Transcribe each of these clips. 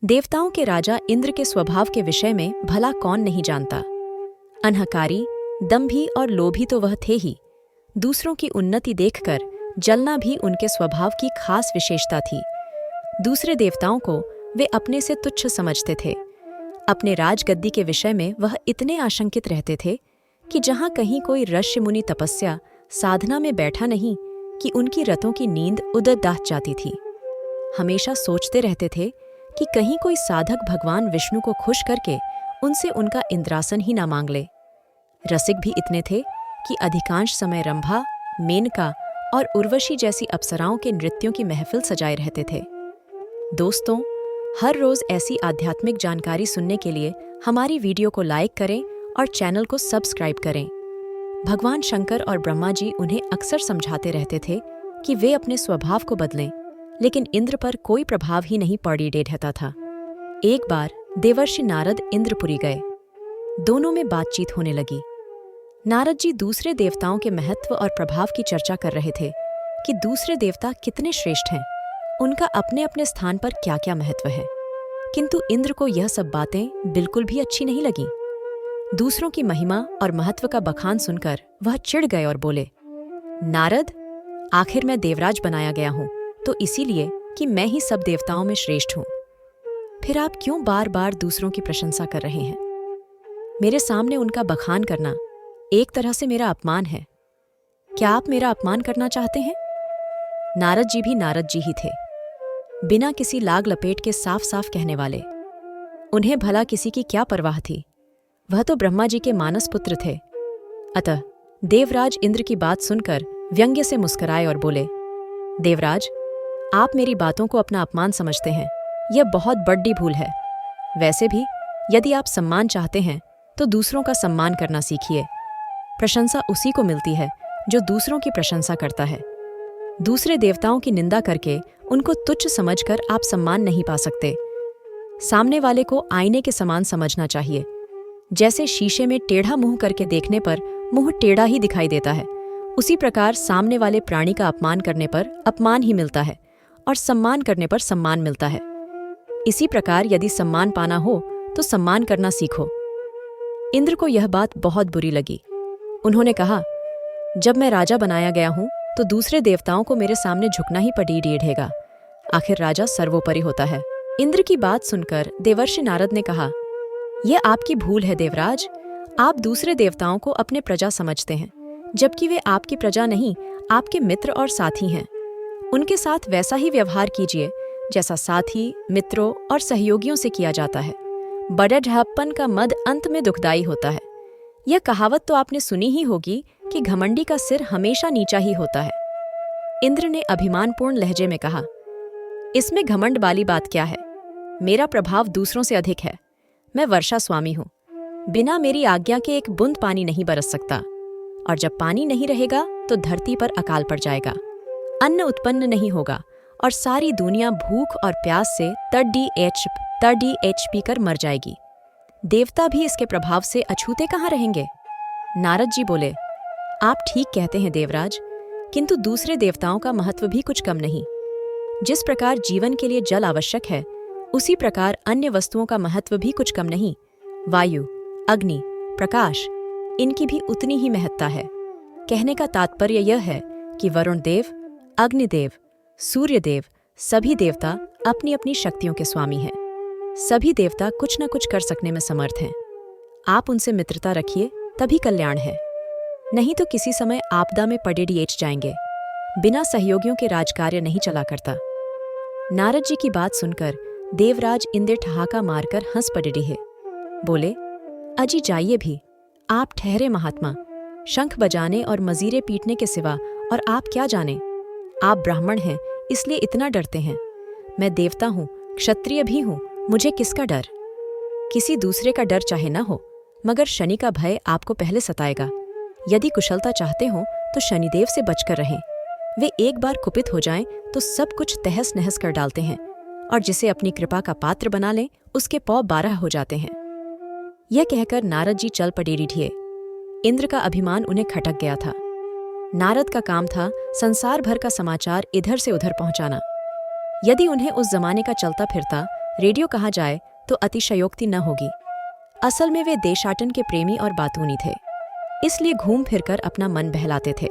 देवताओं के राजा इंद्र के स्वभाव के विषय में भला कौन नहीं जानता। अहंकारी, दंभी और लोभी तो वह थे ही। दूसरों की उन्नति देखकर जलना भी उनके स्वभाव की खास विशेषता थी। दूसरे देवताओं को वे अपने से तुच्छ समझते थे। अपने राजगद्दी के विषय में वह इतने आशंकित रहते थे कि जहाँ कहीं कोई ऋषि मुनि तपस्या साधना में बैठा नहीं कि उनकी रतों की नींद उदर दाह जाती थी। हमेशा सोचते रहते थे कि कहीं कोई साधक भगवान विष्णु को खुश करके उनसे उनका इंद्रासन ही ना मांग ले। रसिक भी इतने थे कि अधिकांश समय रंभा, मेनका और उर्वशी जैसी अप्सराओं के नृत्यों की महफिल सजाए रहते थे। दोस्तों, हर रोज ऐसी आध्यात्मिक जानकारी सुनने के लिए हमारी वीडियो को लाइक करें और चैनल को सब्सक्राइब करें। भगवान शंकर और ब्रह्मा जी उन्हें अक्सर समझाते रहते थे कि वे अपने स्वभाव को बदलें, लेकिन इंद्र पर कोई प्रभाव ही नहीं पड़ी रहता था। एक बार देवर्षि नारद इंद्रपुरी गए। दोनों में बातचीत होने लगी। नारद जी दूसरे देवताओं के महत्व और प्रभाव की चर्चा कर रहे थे कि दूसरे देवता कितने श्रेष्ठ हैं, उनका अपने अपने स्थान पर क्या क्या महत्व है। किंतु इंद्र को यह सब बातें बिल्कुल भी अच्छी नहीं लगीं। दूसरों की महिमा और महत्व का बखान सुनकर वह चिढ़ गए और बोले, नारद, आखिर मैं देवराज बनाया गया हूं तो इसीलिए कि मैं ही सब देवताओं में श्रेष्ठ हूं। फिर आप क्यों बार बार दूसरों की प्रशंसा कर रहे हैं? मेरे सामने उनका बखान करना एक तरह से मेरा अपमान है। क्या आप मेरा अपमान करना चाहते हैं? नारद जी भी नारद जी ही थे, बिना किसी लाग लपेट के साफ साफ कहने वाले। उन्हें भला किसी की क्या परवाह थी? वह तो ब्रह्मा जी के मानस पुत्र थे। अतः देवराज इंद्र की बात सुनकर व्यंग्य से मुस्कुराए और बोले, देवराज, आप मेरी बातों को अपना अपमान समझते हैं, यह बहुत बड़ी भूल है। वैसे भी यदि आप सम्मान चाहते हैं तो दूसरों का सम्मान करना सीखिए। प्रशंसा उसी को मिलती है जो दूसरों की प्रशंसा करता है। दूसरे देवताओं की निंदा करके उनको तुच्छ समझकर आप सम्मान नहीं पा सकते। सामने वाले को आईने के समान समझना चाहिए। जैसे शीशे में टेढ़ा मुंह करके देखने पर मुंह टेढ़ा ही दिखाई देता है, उसी प्रकार सामने वाले प्राणी का अपमान करने पर अपमान ही मिलता है और सम्मान करने पर सम्मान मिलता है। इसी प्रकार यदि सम्मान पाना हो तो सम्मान करना सीखो। इंद्र को यह बात बहुत बुरी लगी। उन्होंने कहा, जब मैं राजा बनाया गया हूं तो दूसरे देवताओं को मेरे सामने झुकना ही पड़ेगा। आखिर राजा सर्वोपरि होता है। इंद्र की बात सुनकर देवर्षि नारद ने कहा, यह आपकी भूल है देवराज। आप दूसरे देवताओं को अपने प्रजा समझते हैं, जबकि वे आपकी प्रजा नहीं, आपके मित्र और साथी हैं। उनके साथ वैसा ही व्यवहार कीजिए जैसा साथी, मित्रों और सहयोगियों से किया जाता है। बड़े ढप्पन का मद अंत में दुखदाई होता है। यह कहावत तो आपने सुनी ही होगी कि घमंडी का सिर हमेशा नीचा ही होता है। इंद्र ने अभिमानपूर्ण लहजे में कहा, इसमें घमंड वाली बात क्या है? मेरा प्रभाव दूसरों से अधिक है। मैं वर्षा स्वामी हूं। बिना मेरी आज्ञा के एक बूंद पानी नहीं बरस सकता, और जब पानी नहीं रहेगा तो धरती पर अकाल पड़ जाएगा, अन्न उत्पन्न नहीं होगा और सारी दुनिया भूख और प्यास से तड़ी पीकर मर जाएगी। देवता भी इसके प्रभाव से अछूते कहाँ रहेंगे? नारद जी बोले, आप ठीक कहते हैं देवराज, किंतु दूसरे देवताओं का महत्व भी कुछ कम नहीं। जिस प्रकार जीवन के लिए जल आवश्यक है, उसी प्रकार अन्य वस्तुओं का महत्व भी कुछ कम नहीं। वायु, अग्नि, प्रकाश, इनकी भी उतनी ही महत्ता है। कहने का तात्पर्य यह है कि वरुण देव, अग्निदेव, सूर्यदेव, सभी देवता अपनी अपनी शक्तियों के स्वामी हैं। सभी देवता कुछ न कुछ कर सकने में समर्थ हैं। आप उनसे मित्रता रखिए, तभी कल्याण है। नहीं तो किसी समय आपदा में पड़ेच जाएंगे। बिना सहयोगियों के राजकार्य नहीं चला करता। नारद जी की बात सुनकर देवराज इंद्र ठहाका मारकर हंस पड़े है। बोले, अजी जाइए भी, आप ठहरे महात्मा। शंख बजाने और मजीरे पीटने के सिवा और आप क्या जाने? आप ब्राह्मण हैं, इसलिए इतना डरते हैं। मैं देवता हूँ, क्षत्रिय भी हूँ, मुझे किसका डर? किसी दूसरे का डर चाहे न हो, मगर शनि का भय आपको पहले सताएगा। यदि कुशलता चाहते हो तो शनिदेव से बचकर रहें। वे एक बार कुपित हो जाएं तो सब कुछ तहस नहस कर डालते हैं, और जिसे अपनी कृपा का पात्र बना लें उसके पौ 12 हो जाते हैं। यह कहकर नारद जी चल पड़े ढिए। इंद्र का अभिमान उन्हें खटक गया था। नारद का काम था संसार भर का समाचार इधर से उधर पहुंचाना। यदि उन्हें उस जमाने का चलता फिरता रेडियो कहा जाए तो अतिशयोक्ति न होगी। असल में वे देशाटन के प्रेमी और बातूनी थे, इसलिए घूम फिरकर अपना मन बहलाते थे।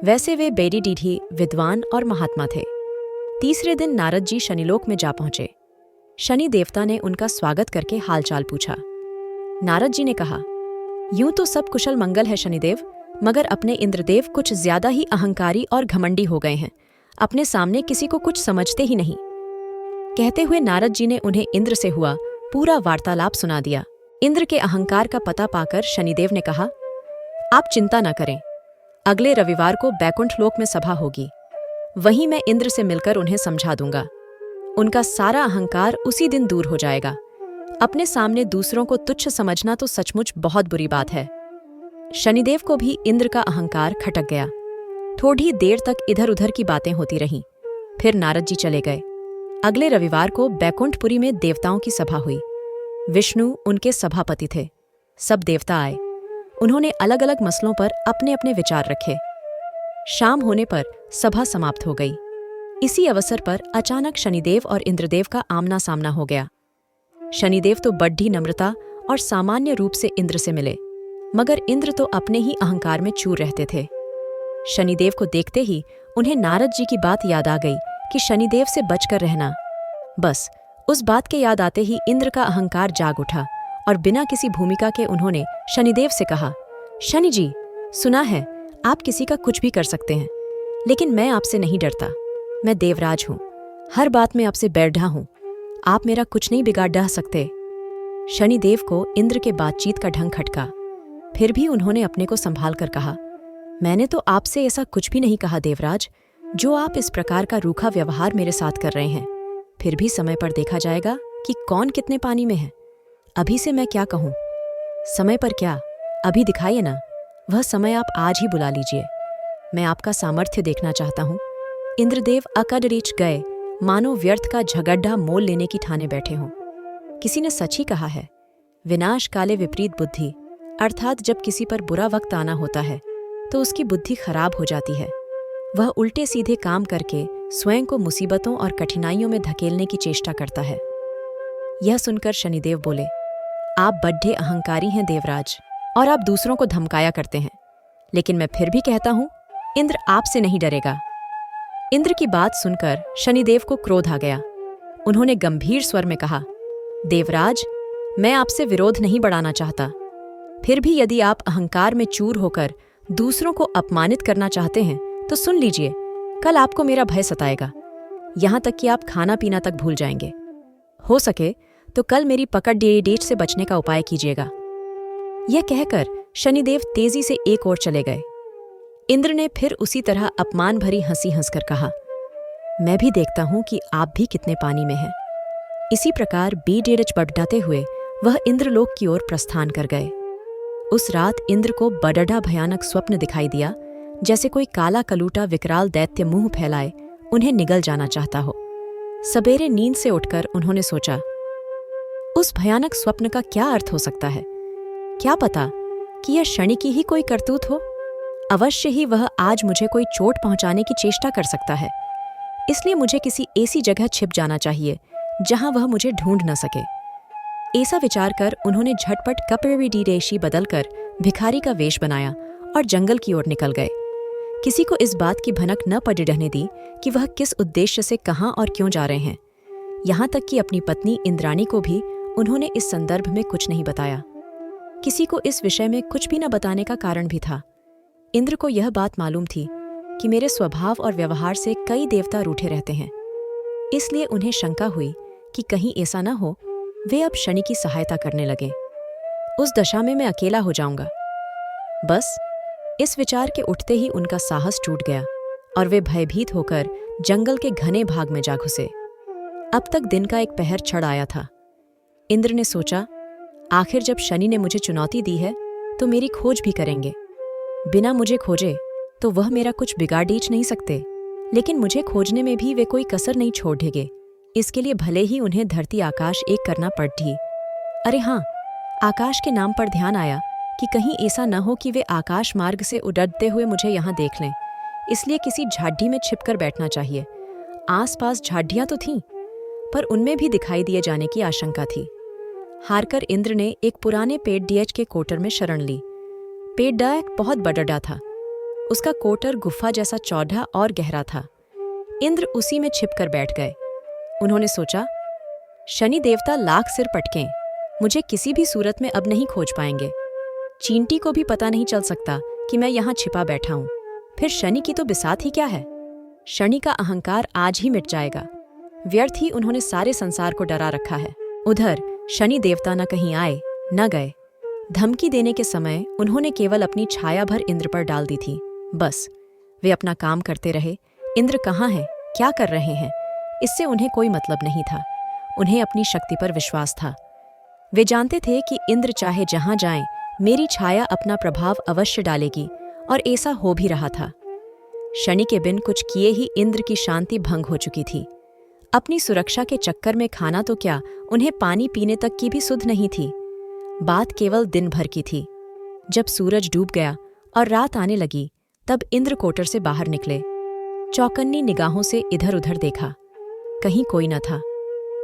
वैसे वे बेडी डीढ़ी, विद्वान और महात्मा थे। तीसरे दिन नारद जी शनिलोक में जा पहुंचे। शनि देवता ने उनका स्वागत करके हालचाल पूछा। नारद जी ने कहा, यूं तो सब कुशल मंगल है शनिदेव, मगर अपने इंद्रदेव कुछ ज्यादा ही अहंकारी और घमंडी हो गए हैं। अपने सामने किसी को कुछ समझते ही नहीं। कहते हुए नारद जी ने उन्हें इंद्र से हुआ पूरा वार्तालाप सुना दिया। इंद्र के अहंकार का पता पाकर शनिदेव ने कहा, आप चिंता न करें, अगले रविवार को बैकुंठ लोक में सभा होगी। वहीं मैं इंद्र से मिलकर उन्हें समझा दूंगा। उनका सारा अहंकार उसी दिन दूर हो जाएगा। अपने सामने दूसरों को तुच्छ समझना तो सचमुच बहुत बुरी बात है। शनिदेव को भी इंद्र का अहंकार खटक गया। थोड़ी देर तक इधर उधर की बातें होती रहीं। फिर नारद जी चले गए। अगले रविवार को बैकुंठपुरी में देवताओं की सभा हुई। विष्णु उनके सभापति थे। सब देवता आए। उन्होंने अलग अलग मसलों पर अपने अपने विचार रखे। शाम होने पर सभा समाप्त हो गई। इसी अवसर पर अचानक शनिदेव और इंद्रदेव का आमना सामना हो गया। शनिदेव तो बड्ढी नम्रता और सामान्य रूप से इंद्र से मिले, मगर इंद्र तो अपने ही अहंकार में चूर रहते थे। शनिदेव को देखते ही उन्हें नारद जी की बात याद आ गई कि शनिदेव से बचकर रहना। बस उस बात के याद आते ही इंद्र का अहंकार जाग उठा और बिना किसी भूमिका के उन्होंने शनिदेव से कहा, शनि जी, सुना है आप किसी का कुछ भी कर सकते हैं, लेकिन मैं आपसे नहीं डरता। मैं देवराज हूं, हर बात में आपसे बैठा हूं। आप मेरा कुछ नहीं बिगाड़ सकते। शनिदेव को इंद्र के बातचीत का ढंग खटका। फिर भी उन्होंने अपने को संभाल कर कहा, मैंने तो आपसे ऐसा कुछ भी नहीं कहा देवराज, जो आप इस प्रकार का रूखा व्यवहार मेरे साथ कर रहे हैं। फिर भी समय पर देखा जाएगा कि कौन कितने पानी में है। अभी से मैं क्या कहूं? समय पर क्या, अभी दिखाइए ना। वह समय आप आज ही बुला लीजिए। मैं आपका सामर्थ्य देखना चाहता हूं। इंद्रदेव अकड़ रीछ गए, मानो व्यर्थ का झगड्ढा मोल लेने की ठाने बैठे हों। किसी ने सच ही कहा है, विनाश काले विपरीत बुद्धि, अर्थात जब किसी पर बुरा वक्त आना होता है तो उसकी बुद्धि खराब हो जाती है। वह उल्टे सीधे काम करके स्वयं को मुसीबतों और कठिनाइयों में धकेलने की चेष्टा करता है। यह सुनकर शनिदेव बोले, आप बड्ढे अहंकारी हैं देवराज, और आप दूसरों को धमकाया करते हैं। लेकिन मैं फिर भी कहता हूं, इंद्र आपसे नहीं डरेगा। इंद्र की बात सुनकर शनिदेव को क्रोध आ गया। उन्होंने गंभीर स्वर में कहा, देवराज, मैं आपसे विरोध नहीं बढ़ाना चाहता। फिर भी यदि आप अहंकार में चूर होकर दूसरों को अपमानित करना चाहते हैं तो सुन लीजिए, कल आपको मेरा भय सताएगा, यहां तक कि आप खाना पीना तक भूल जाएंगे। हो सके तो कल मेरी पकड़ डेट से बचने का उपाय कीजिएगा। यह कहकर शनिदेव तेजी से एक ओर चले गए। इंद्र ने फिर उसी तरह अपमान भरी हंसी हंसकर कहा, मैं भी देखता हूं कि आप भी कितने पानी में हैं। इसी प्रकार बीडेरच बड़ाते हुए वह इंद्रलोक की ओर प्रस्थान कर गए। उस रात इंद्र को बड़ा भयानक स्वप्न दिखाई दिया, जैसे कोई काला कलूटा विकराल दैत्य मुंह फैलाए उन्हें निगल जाना चाहता हो। सवेरे नींद से उठकर उन्होंने सोचा, उस भयानक स्वप्न का क्या अर्थ हो सकता है? क्या पता कि यह शनि की ही कोई करतूत हो। अवश्य ही वह आज मुझे कोई चोट पहुंचाने की चेष्टा कर सकता है। इसलिए मुझे किसी ऐसी जगह छिप जाना चाहिए जहां वह मुझे ढूंढ न सके। ऐसा विचार कर उन्होंने झटपट कपड़े डीरेशी बदलकर भिखारी का वेश बनाया और जंगल की ओर निकल गए। किसी को इस बात की भनक न पड़ रहने दी कि वह किस उद्देश्य से कहां और क्यों जा रहे हैं। यहां तक कि अपनी पत्नी इंद्राणी को भी उन्होंने इस संदर्भ में कुछ नहीं बताया। किसी को इस विषय में कुछ भी न बताने का कारण भी था। इंद्र को यह बात मालूम थी कि मेरे स्वभाव और व्यवहार से कई देवता रूठे रहते हैं, इसलिए उन्हें शंका हुई कि कहीं ऐसा न हो वे अब शनि की सहायता करने लगे। उस दशा में मैं अकेला हो जाऊंगा। बस इस विचार के उठते ही उनका साहस टूट गया और वे भयभीत होकर जंगल के घने भाग में जा घुसे। अब तक दिन का एक पहर चढ़ आया था। इंद्र ने सोचा, आखिर जब शनि ने मुझे चुनौती दी है तो मेरी खोज भी करेंगे। बिना मुझे खोजे तो वह मेरा कुछ बिगाड़ नहीं सकते, लेकिन मुझे खोजने में भी वे कोई कसर नहीं छोड़ेंगे। इसके लिए भले ही उन्हें धरती आकाश एक करना पड़ी। अरे हाँ, आकाश के नाम पर ध्यान आया कि कहीं ऐसा न हो कि वे आकाश मार्ग से उड़ते हुए मुझे यहाँ देख लें। इसलिए किसी झाड़ी में छिपकर बैठना चाहिए। आसपास झाड़ियाँ तो थीं, पर उनमें भी दिखाई दिए जाने की आशंका थी। हारकर इंद्र ने एक पुराने पेड़ डीएच के कोटर में शरण ली। पेड़ डायक बहुत बड़ा था। उसका कोटर गुफा जैसा चौड़ा और गहरा था। इंद्र उसी में छिपकर बैठ गए। उन्होंने सोचा, शनि देवता लाख सिर पटकें, मुझे किसी भी सूरत में अब नहीं खोज पाएंगे। चींटी को भी पता नहीं चल सकता कि मैं यहाँ छिपा बैठा हूँ। फिर शनि की तो बिसात ही क्या है। शनि का अहंकार आज ही मिट जाएगा। व्यर्थ ही उन्होंने सारे संसार को डरा रखा है। उधर शनि देवता न कहीं आए न गए। धमकी देने के समय उन्होंने केवल अपनी छाया भर इंद्र पर डाल दी थी। बस वे अपना काम करते रहे। इंद्र कहाँ हैं, क्या कर रहे हैं, इससे उन्हें कोई मतलब नहीं था। उन्हें अपनी शक्ति पर विश्वास था। वे जानते थे कि इंद्र चाहे जहां जाएं, मेरी छाया अपना प्रभाव अवश्य डालेगी, और ऐसा हो भी रहा था। शनि के बिन कुछ किए ही इंद्र की शांति भंग हो चुकी थी। अपनी सुरक्षा के चक्कर में खाना तो क्या, उन्हें पानी पीने तक की भी सुध नहीं थी। बात केवल दिन भर की थी। जब सूरज डूब गया और रात आने लगी, तब इंद्र कोटर से बाहर निकले। चौकन्नी निगाहों से इधर उधर देखा, कहीं कोई न था।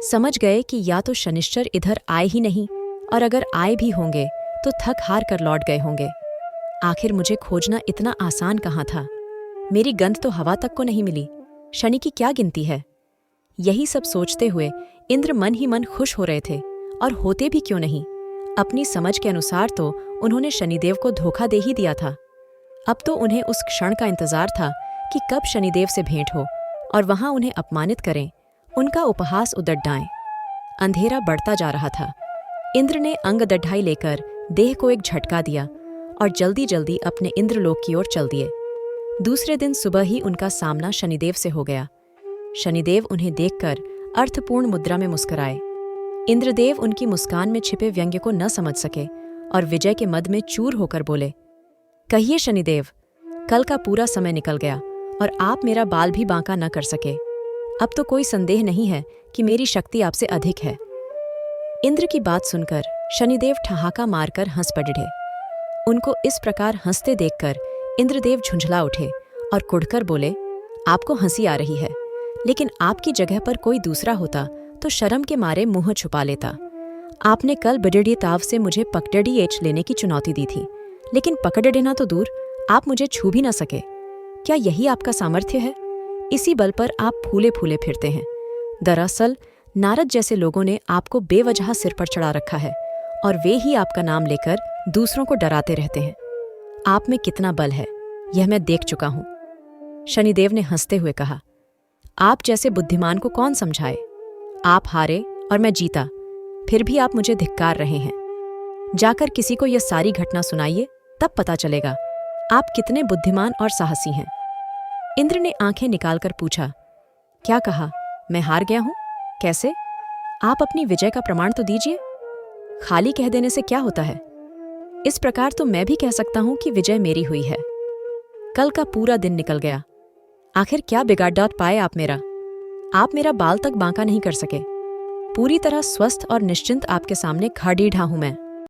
समझ गए कि या तो शनिश्चर इधर आए ही नहीं, और अगर आए भी होंगे तो थक हार कर लौट गए होंगे। आखिर मुझे खोजना इतना आसान कहाँ था। मेरी गंध तो हवा तक को नहीं मिली। शनि की क्या गिनती है। यही सब सोचते हुए इंद्र मन ही मन खुश हो रहे थे, और होते भी क्यों नहीं। अपनी समझ के अनुसार तो उन्होंने शनिदेव को धोखा दे ही दिया था। अब तो उन्हें उस क्षण का इंतजार था कि कब शनिदेव से भेंट हो और वहां उन्हें अपमानित करें, उनका उपहास उदड्डाएं। अंधेरा बढ़ता जा रहा था। इंद्र ने अंगदढ़ाई लेकर देह को एक झटका दिया और जल्दी जल्दी अपने इंद्रलोक की ओर चल दिए। दूसरे दिन सुबह ही उनका सामना शनिदेव से हो गया। शनिदेव उन्हें देखकर अर्थपूर्ण मुद्रा में मुस्कुराए। इंद्रदेव उनकी मुस्कान में छिपे व्यंग्य को न समझ सके और विजय के मद में चूर होकर बोले, कहिए शनिदेव, कल का पूरा समय निकल गया और आप मेरा बाल भी बांका न कर सके। अब तो कोई संदेह नहीं है कि मेरी शक्ति आपसे अधिक है। इंद्र की बात सुनकर शनिदेव ठहाका मारकर हंस पड़े। उनको इस प्रकार हंसते देखकर इंद्रदेव झुंझला उठे और कुढ़कर बोले, आपको हंसी आ रही है, लेकिन आपकी जगह पर कोई दूसरा होता तो शर्म के मारे मुंह छुपा लेता। आपने कल बडड़ी ताव से मुझे पकड़ड़ी एच लेने की चुनौती दी थी, लेकिन पकड़ना तो दूर, आप मुझे छू भी न सके। क्या यही आपका सामर्थ्य है? इसी बल पर आप फूले फूले फिरते हैं। दरअसल नारद जैसे लोगों ने आपको बेवजह सिर पर चढ़ा रखा है, और वे ही आपका नाम लेकर दूसरों को डराते रहते हैं। आप में कितना बल है, यह मैं देख चुका हूं। शनिदेव ने हंसते हुए कहा, आप जैसे बुद्धिमान को कौन समझाए। आप हारे और मैं जीता, फिर भी आप मुझे धिक्कार रहे हैं। जाकर किसी को यह सारी घटना सुनाइए, तब पता चलेगा आप कितने बुद्धिमान और साहसी हैं। इंद्र ने आंखें निकालकर पूछा, क्या कहा, मैं हार गया हूं? कैसे? आप अपनी विजय का प्रमाण तो दीजिए। खाली कह देने से क्या होता है? इस प्रकार तो मैं भी कह सकता हूं कि विजय मेरी हुई है। कल का पूरा दिन निकल गया, आखिर क्या बिगाड़ पाए आप मेरा? आप मेरा बाल तक बांका नहीं कर सके। पूरी तरह स्वस्थ और निश्चिंत आपके सामने खड़ी ढा हूं मैं।